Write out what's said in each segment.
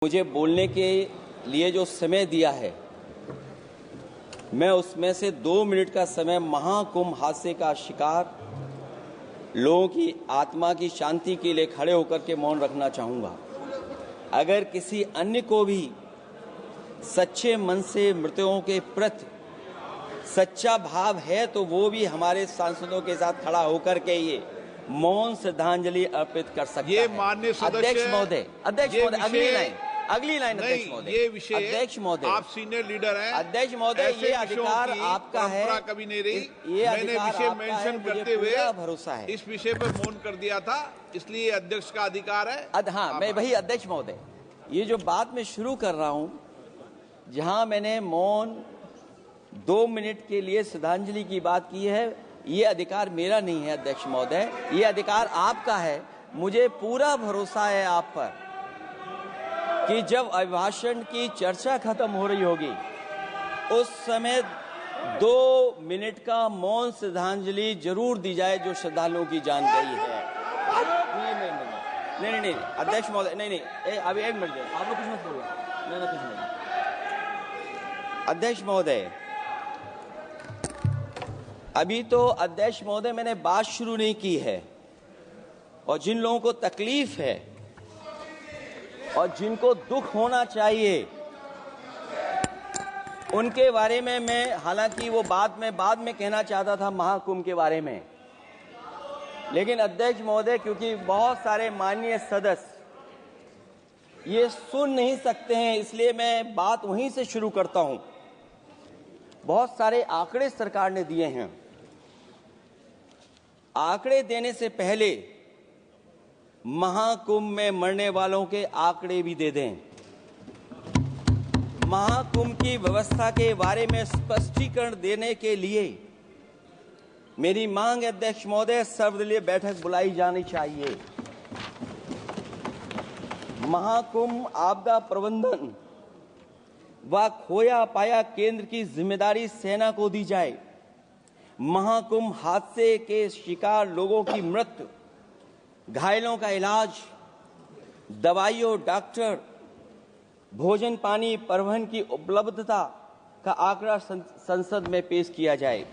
मुझे बोलने के लिए जो समय दिया है, मैं उसमें से 2 मिनट का समय महाकुंभ हादसे का शिकार लोगों की आत्मा की शांति के लिए खड़े होकर के मौन रखना चाहूँगा। अगर किसी अन्य को भी सच्चे मन से मृतकों के प्रति सच्चा भाव है तो वो भी हमारे सांसदों के साथ खड़ा होकर के ये मौन श्रद्धांजलि अर्पित कर सकता ये है। माननीय सदस्य अध्यक्ष महोदय, अगली लाइन अध्यक्ष महोदय, ये विषय अध्यक्ष महोदय, आप सीनियर लीडर हैं। अध्यक्ष महोदय, ये अधिकार आपका है। कभी नहीं रही। ये मैंने विषय मेंशन करते हुए भरोसा है इस विषय पर मौन कर दिया था, इसलिए अध्यक्ष का अधिकार है। हाँ, मैं वही अध्यक्ष महोदय, ये जो बात मैं शुरू कर रहा हूं, जहां मैंने मौन 2 मिनट के लिए श्रद्धांजलि की बात की है, ये अधिकार मेरा नहीं है अध्यक्ष महोदय, ये अधिकार आपका है। मुझे पूरा भरोसा है आप पर कि जब अभिभाषण की चर्चा खत्म हो रही होगी उस समय 2 मिनट का मौन श्रद्धांजलि जरूर दी जाए जो श्रद्धालुओं की जान गई है। नहीं अध्यक्ष महोदय, नहीं अभी 1 मिनट आप लोग कुछ मत बोलो। नहीं कुछ नहीं। अध्यक्ष महोदय, अभी तो अध्यक्ष महोदय मैंने बात शुरू नहीं की है, और जिन लोगों को तकलीफ है और जिनको दुख होना चाहिए उनके बारे में मैं, हालांकि वो बाद में कहना चाहता था महाकुंभ के बारे में, लेकिन अध्यक्ष महोदय क्योंकि बहुत सारे माननीय सदस्य ये सुन नहीं सकते हैं, इसलिए मैं बात वहीं से शुरू करता हूं। बहुत सारे आंकड़े सरकार ने दिए हैं। आंकड़े देने से पहले महाकुंभ में मरने वालों के आंकड़े भी दे दें। महाकुंभ की व्यवस्था के बारे में स्पष्टीकरण देने के लिए मेरी मांग है अध्यक्ष महोदय, सर्वदलीय बैठक बुलाई जानी चाहिए। महाकुंभ आपदा प्रबंधन व खोया पाया केंद्र की जिम्मेदारी सेना को दी जाए। महाकुंभ हादसे के शिकार लोगों की मृत्यु, घायलों का इलाज, दवाइयों, डॉक्टर, भोजन पानी, परिवहन की उपलब्धता का आंकड़ा संसद में पेश किया जाए।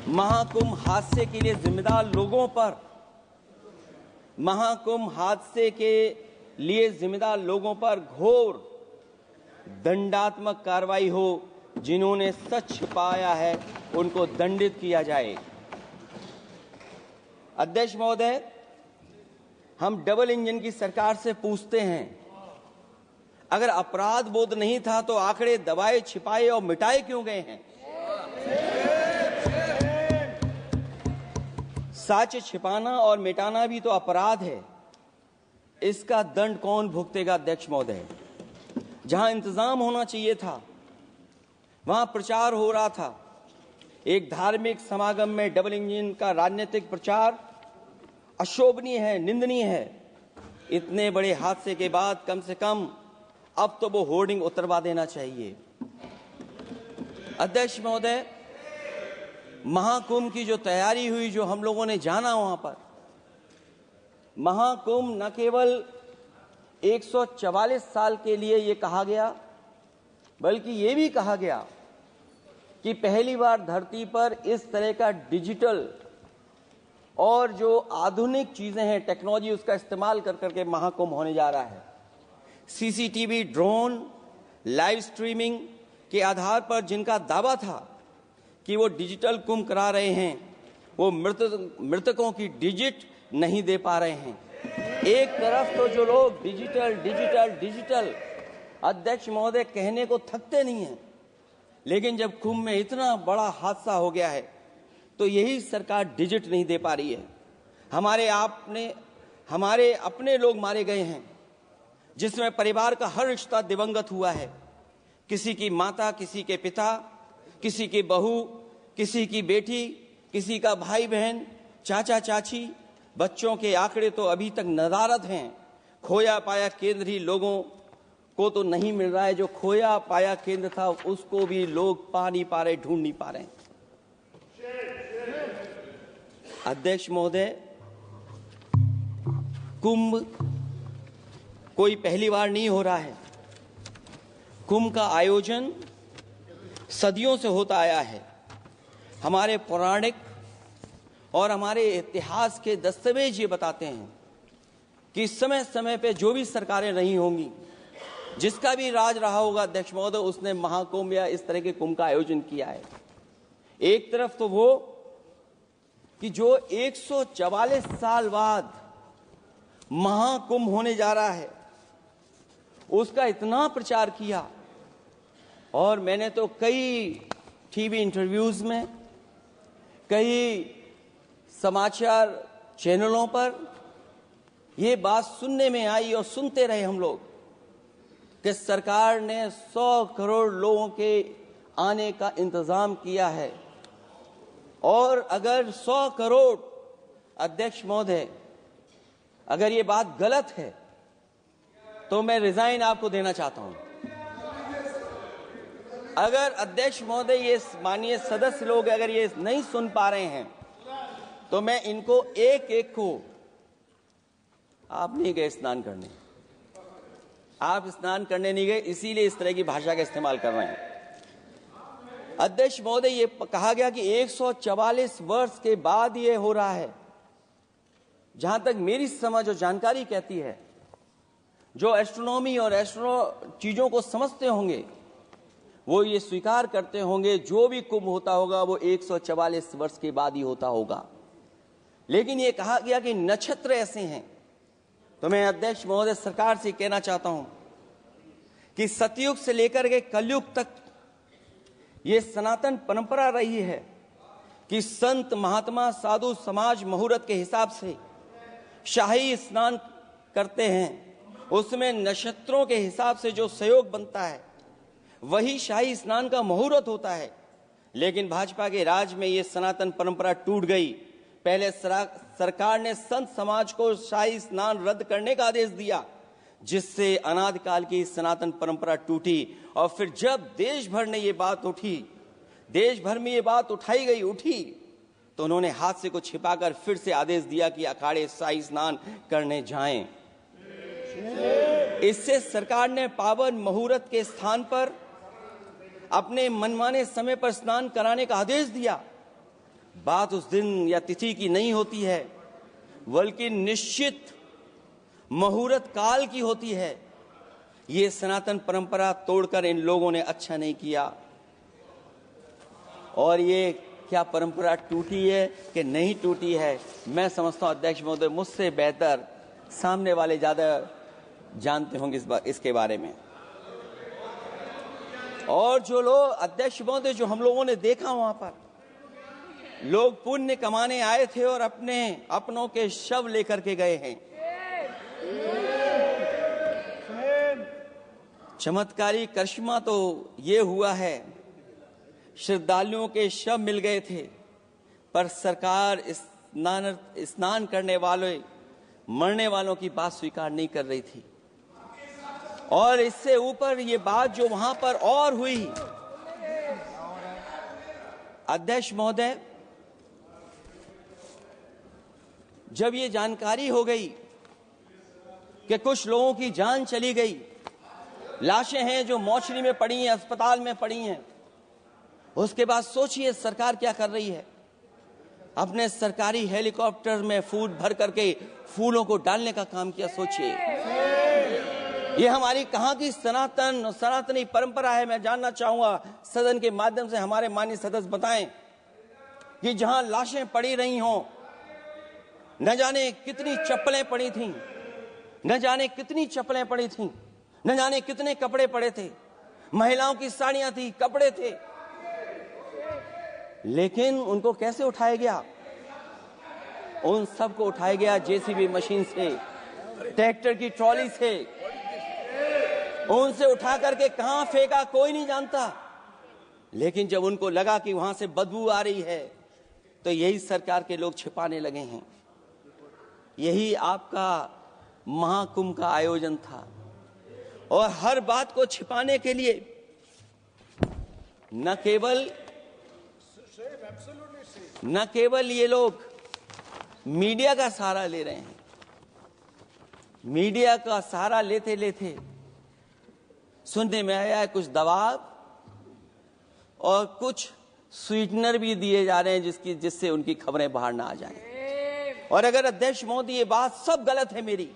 महाकुंभ हादसे के लिए जिम्मेदार लोगों पर, महाकुंभ हादसे के लिए जिम्मेदार लोगों पर घोर दंडात्मक कार्रवाई हो। जिन्होंने सच छिपाया है उनको दंडित किया जाए। अध्यक्ष महोदय, हम डबल इंजन की सरकार से पूछते हैं, अगर अपराध बोध नहीं था तो आंकड़े दबाए, छिपाए और मिटाए क्यों गए हैं? सच छिपाना और मिटाना भी तो अपराध है। इसका दंड कौन भुगतेगा अध्यक्ष महोदय? जहां इंतजाम होना चाहिए था वहां प्रचार हो रहा था। एक धार्मिक समागम में डबल इंजन का राजनीतिक प्रचार अशोभनीय है, निंदनीय है। इतने बड़े हादसे के बाद कम से कम अब तो वो होर्डिंग उतरवा देना चाहिए। अध्यक्ष महोदय, महाकुंभ की जो तैयारी हुई, जो हम लोगों ने जाना वहां पर, महाकुंभ न केवल 144 साल के लिए ये कहा गया, बल्कि ये भी कहा गया कि पहली बार धरती पर इस तरह का डिजिटल और जो आधुनिक चीजें हैं, टेक्नोलॉजी, उसका इस्तेमाल कर करके महाकुंभ होने जा रहा है। सीसीटीवी, ड्रोन, लाइव स्ट्रीमिंग के आधार पर जिनका दावा था कि वो डिजिटल कुंभ करा रहे हैं, वो मृतकों की डिजिट नहीं दे पा रहे हैं। एक तरफ तो जो लोग डिजिटल डिजिटल डिजिटल अध्यक्ष महोदय कहने को थकते नहीं हैं, लेकिन जब कुंभ में इतना बड़ा हादसा हो गया है तो यही सरकार डिजिट नहीं दे पा रही है। हमारे अपने लोग मारे गए हैं, जिसमें परिवार का हर रिश्ता दिवंगत हुआ है। किसी की माता, किसी के पिता, किसी की बहू, किसी की बेटी, किसी का भाई बहन, चाचा चाची, बच्चों के आंकड़े तो अभी तक नदारद हैं। खोया पाया केंद्र ही लोगों को तो नहीं मिल रहा है, जो खोया पाया केंद्र था उसको भी लोग पा नहीं पा रहे, ढूंढ नहीं पा रहे। अध्यक्ष महोदय, कुंभ कोई पहली बार नहीं हो रहा है। कुंभ का आयोजन सदियों से होता आया है। हमारे पौराणिक और हमारे इतिहास के दस्तावेज ये बताते हैं कि समय समय पे जो भी सरकारें रही होंगी, जिसका भी राज रहा होगा अध्यक्ष महोदय, उसने महाकुंभ या इस तरह के कुंभ का आयोजन किया है। एक तरफ तो वो कि जो 144 साल बाद महाकुंभ होने जा रहा है, उसका इतना प्रचार किया, और मैंने तो कई टीवी इंटरव्यूज में, कई समाचार चैनलों पर ये बात सुनने में आई और सुनते रहे हम लोग कि सरकार ने 100 करोड़ लोगों के आने का इंतजाम किया है। और अगर 100 करोड़, अध्यक्ष महोदय, अगर ये बात गलत है तो मैं रिजाइन आपको देना चाहता हूं। अगर अध्यक्ष महोदय, ये माननीय सदस्य लोग अगर ये नहीं सुन पा रहे हैं तो मैं इनको एक एक को, आप नहीं गए स्नान करने, आप स्नान करने नहीं गए, इसीलिए इस तरह की भाषा का इस्तेमाल कर रहे हैं। अध्यक्ष महोदय, ये कहा गया कि 144 वर्ष के बाद ये हो रहा है। जहां तक मेरी समझ और जानकारी कहती है, जो एस्ट्रोनॉमी और एस्ट्रो चीजों को समझते होंगे वो ये स्वीकार करते होंगे, जो भी कुंभ होता होगा वो 144 वर्ष के बाद ही होता होगा। लेकिन ये कहा गया कि नक्षत्र ऐसे हैं, तो मैं अध्यक्ष महोदय सरकार से कहना चाहता हूं कि सतयुग से लेकर के कलयुग तक ये सनातन परंपरा रही है कि संत महात्मा साधु समाज मुहूर्त के हिसाब से शाही स्नान करते हैं। उसमें नक्षत्रों के हिसाब से जो सहयोग बनता है वही शाही स्नान का मुहूर्त होता है। लेकिन भाजपा के राज में ये सनातन परंपरा टूट गई। पहले सरकार ने संत समाज को शाही स्नान रद्द करने का आदेश दिया, जिससे अनादिकाल की सनातन परंपरा टूटी। और फिर जब देश भर में ये बात उठी, तो उन्होंने हादसे को छिपाकर फिर से आदेश दिया कि अखाड़े शाही स्नान करने जाएं। इससे सरकार ने पावन मुहूर्त के स्थान पर अपने मनमाने समय पर स्नान कराने का आदेश दिया। बात उस दिन या तिथि की नहीं होती है, बल्कि निश्चित मुहूर्त काल की होती है। ये सनातन परंपरा तोड़कर इन लोगों ने अच्छा नहीं किया। और ये क्या परंपरा टूटी है कि नहीं टूटी है, मैं समझता हूं अध्यक्ष महोदय मुझसे बेहतर सामने वाले ज्यादा जानते होंगे इसके बारे में। और जो लोग, अध्यक्ष महोदय, जो हम लोगों ने देखा वहां पर लोग पुण्य कमाने आए थे और अपनों के शव लेकर के गए हैं। चमत्कारी करिश्मा तो ये हुआ है, श्रद्धालुओं के शव मिल गए थे, पर सरकार स्नान करने वाले मरने वालों की बात स्वीकार नहीं कर रही थी। और इससे ऊपर ये बात जो वहां पर और हुई, अध्यक्ष महोदय, जब ये जानकारी हो गई कि कुछ लोगों की जान चली गई, लाशें हैं जो मोर्चरी में पड़ी हैं, अस्पताल में पड़ी हैं, उसके बाद सोचिए सरकार क्या कर रही है। अपने सरकारी हेलीकॉप्टर में फूल भर करके फूलों को डालने का काम किया। सोचिए ये हमारी कहां की सनातनी परंपरा है। मैं जानना चाहूंगा सदन के माध्यम से हमारे माननीय सदस्य बताएं कि जहां लाशें पड़ी रही हों, न जाने कितनी चप्पलें पड़ी थीं, न जाने कितनी चप्पलें पड़ी थीं, न जाने कितने कपड़े पड़े थे, महिलाओं की साड़ियां थी, कपड़े थे, लेकिन उनको कैसे उठाया गया? उन सबको उठाया गया जेसीबी मशीन से, ट्रैक्टर की ट्रॉली से। उनसे उठा करके कहां फेंका कोई नहीं जानता, लेकिन जब उनको लगा कि वहां से बदबू आ रही है तो यही सरकार के लोग छिपाने लगे हैं। यही आपका महाकुंभ का आयोजन था। और हर बात को छिपाने के लिए न केवल ये लोग मीडिया का सहारा ले रहे हैं, मीडिया का सहारा लेते लेते सुनने में आया है कुछ दबाव और कुछ स्वीटनर भी दिए जा रहे हैं जिससे उनकी खबरें बाहर ना आ जाएं। और अगर अध्यक्ष मोदी ये बात सब गलत है मेरी,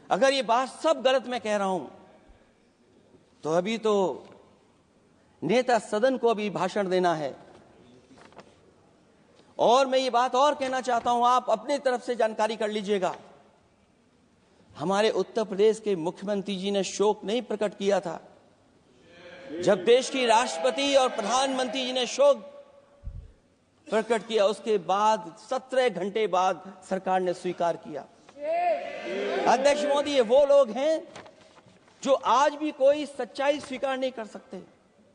अगर ये बात सब गलत मैं कह रहा हूं, तो अभी तो नेता सदन को अभी भाषण देना है। और मैं ये बात और कहना चाहता हूं, आप अपनी तरफ से जानकारी कर लीजिएगा। हमारे उत्तर प्रदेश के मुख्यमंत्री जी ने शोक नहीं प्रकट किया था। जब देश की राष्ट्रपति और प्रधानमंत्री जी ने शोक प्रकट किया, उसके बाद 17 घंटे बाद सरकार ने स्वीकार किया। अध्यक्ष मोदी, ये वो लोग हैं जो आज भी कोई सच्चाई स्वीकार नहीं कर सकते।